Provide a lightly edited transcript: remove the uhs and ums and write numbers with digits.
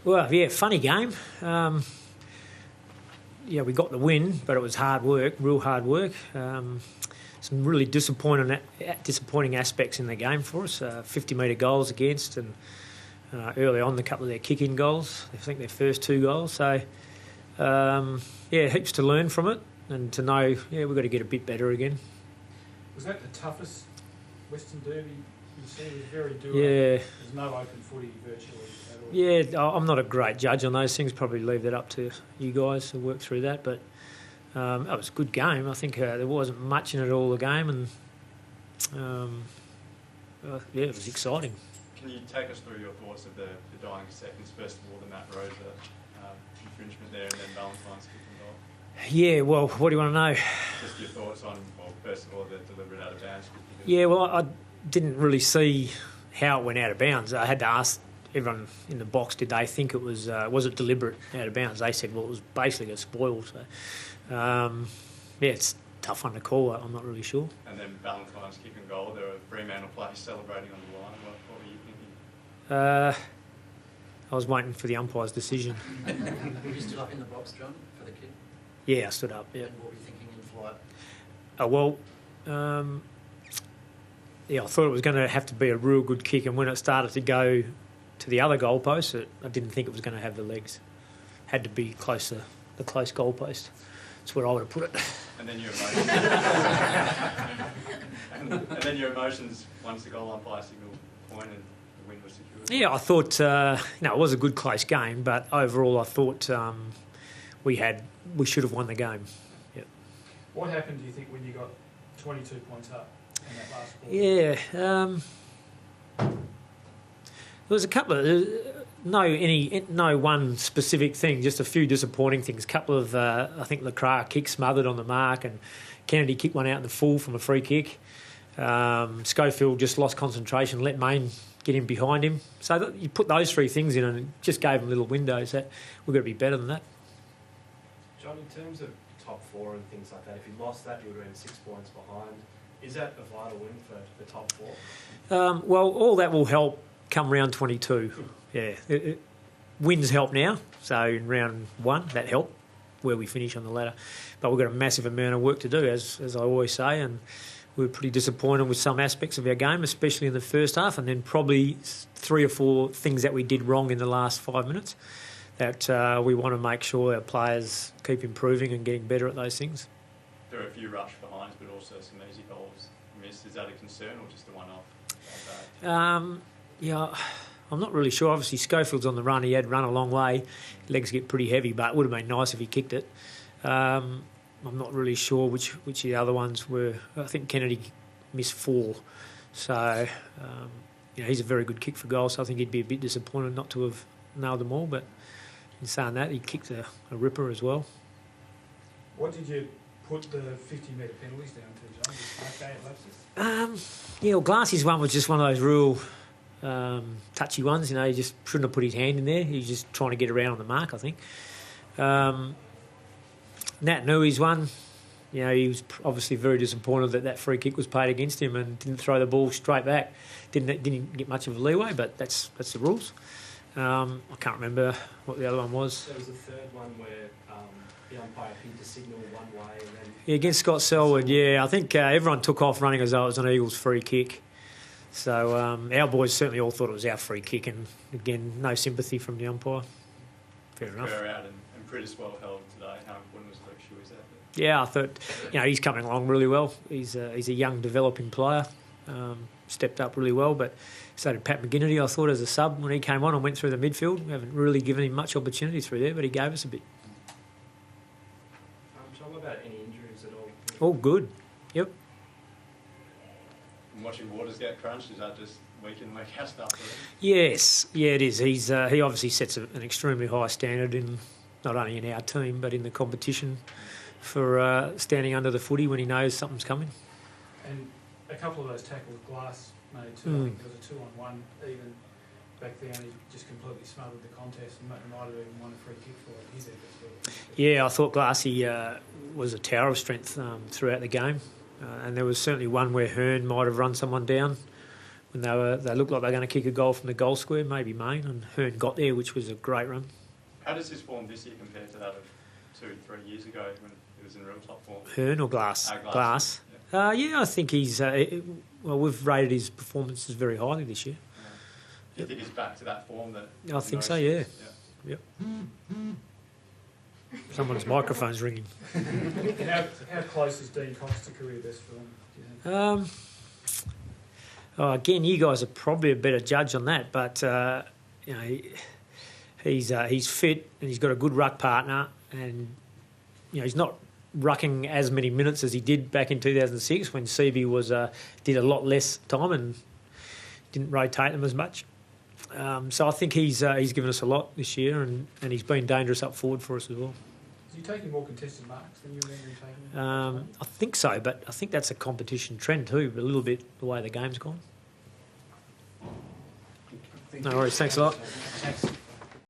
Well, yeah, funny game. Yeah, we got the win, but it was hard work, real hard work. Some really disappointing aspects in the game for us. 50-metre goals against, and early on, a couple of their kick-in goals. I think their first 2 goals. So, yeah, heaps to learn from it, and to know, yeah, we've got to get a bit better again. Was that the toughest Western Derby you see? It was very doable. Yeah. There's no open footy virtually at all. Yeah, I'm not a great judge on those things. Probably leave that up to you guys to work through that. But that was a good game. I think there wasn't much in it all, the game, and yeah, it was exciting. Can you take us through your thoughts of the dying seconds? First of all, the Matt Rosa infringement there, and then Valentine's kick and goal. Yeah, well, what do you want to know? Just your thoughts on, well, first of all, the deliberate out of bounds. Yeah, well, I didn't really see how it went out of bounds. I had to ask everyone in the box, did they think it was it deliberate out of bounds? They said, well, it was basically a spoil. So, yeah, it's a tough one to call. I'm not really sure. And then Valentine's kick and goal, there were Fremantle players celebrating on the line. What were you thinking? I was waiting for the umpire's decision. Were you stood up in the box, John, for the kick? Yeah, I stood up, yeah. And what were you thinking in flight? Oh, well, yeah, I thought it was going to have to be a real good kick, and when it started to go to the other goalpost, I didn't think it was going to have the legs. Had to be close to the close goalpost. That's where I would have put it. And then your emotions. and then your emotions once the goal umpire signal pointed, the win was secured. Yeah, I thought it was a good close game, but overall I thought we should have won the game. Yep. What happened, do you think, when you got 22 points up in that last quarter? Yeah, there was a couple of no one specific thing, just a few disappointing things. A couple of I think Lacroix kicks smothered on the mark, and Kennedy kicked one out in the full from a free kick. Schofield just lost concentration, let Mayne get in behind him. So you put those 3 things in, and it just gave them little windows. That we've got to be better than that. John, in terms of top 4 and things like that, if you lost that, you would have been 6 points behind. Is that a vital win for the top 4? Well, all that will help come round 22. Yeah, wins help now. So in round 1, that helped where we finish on the ladder. But we've got a massive amount of work to do, as I always say, and we were pretty disappointed with some aspects of our game, especially in the first half, and then probably 3 or 4 things that we did wrong in the last 5 minutes that we want to make sure our players keep improving and getting better at those things. There are a few rush behinds, but also some easy goals missed. Is that a concern or just a one-off? Yeah, I'm not really sure. Obviously, Schofield's on the run. He had run a long way. Legs get pretty heavy, but it would have been nice if he kicked it. I'm not really sure which of the other ones were. I think Kennedy missed 4. So, he's a very good kick for goal, so I think he'd be a bit disappointed not to have nailed them all. But in saying that, he kicked a ripper as well. What did you put the 50-metre penalties down to, John? Just 8 lapses? Yeah, well, Glassy's one was just one of those real touchy ones. He just shouldn't have put his hand in there. He was just trying to get around on the mark, I think. Nat Nui's one, he was obviously very disappointed that free kick was played against him and didn't throw the ball straight back. Didn't get much of a leeway, but that's the rules. I can't remember what the other one was. There was the third one where the umpire appeared to signal one way and then... Yeah, against Scott Selwood, I think everyone took off running as though it was an Eagles free kick. So our boys certainly all thought it was our free kick, and again, no sympathy from the umpire. Fair enough. Fair out and pretty well held today. How important was Luke Shuey that? Yeah, I thought he's coming along really well. He's a young developing player. Stepped up really well, but so did Pat McGinnity, I thought, as a sub when he came on and went through the midfield. We haven't really given him much opportunity through there, but he gave us a bit. John, about any injuries at all? All good, yep. And watching Waters get crunched, is that just week in, week out stuff? Yes, it is. He obviously sets an extremely high standard in not only in our team but in the competition for standing under the footy when he knows something's coming. And a couple of those tackles, Glass made 2. I think there was a 2-on-1 even back there, and he just completely smothered the contest and might have even won a free kick for it. His efforts were... Yeah, I thought Glassy was a tower of strength throughout the game, and there was certainly one where Hearn might have run someone down when they looked like they were going to kick a goal from the goal square, maybe Main, and Hearn got there, which was a great run. How does his form this year compare to that of 2-3 years ago when he was in real top form? Hearn or Glass? Glass. Yeah, I think he's... well, we've rated his performances very highly this year. Do you think he's back to that form that... I think so, yeah. Yep. Someone's microphone's ringing. How close is Dean Cox to career best for him, do you think? Again, you guys are probably a better judge on that, but you know, he's fit and he's got a good ruck partner, and you know he's not rucking as many minutes as he did back in 2006 when Seaby was did a lot less time and didn't rotate them as much. So I think he's given us a lot this year, and he's been dangerous up forward for us as well. Is he taking more contested marks than you remember him taking? I think so, but I think that's a competition trend too, a little bit the way the game's gone. No worries, thanks a lot. Thanks.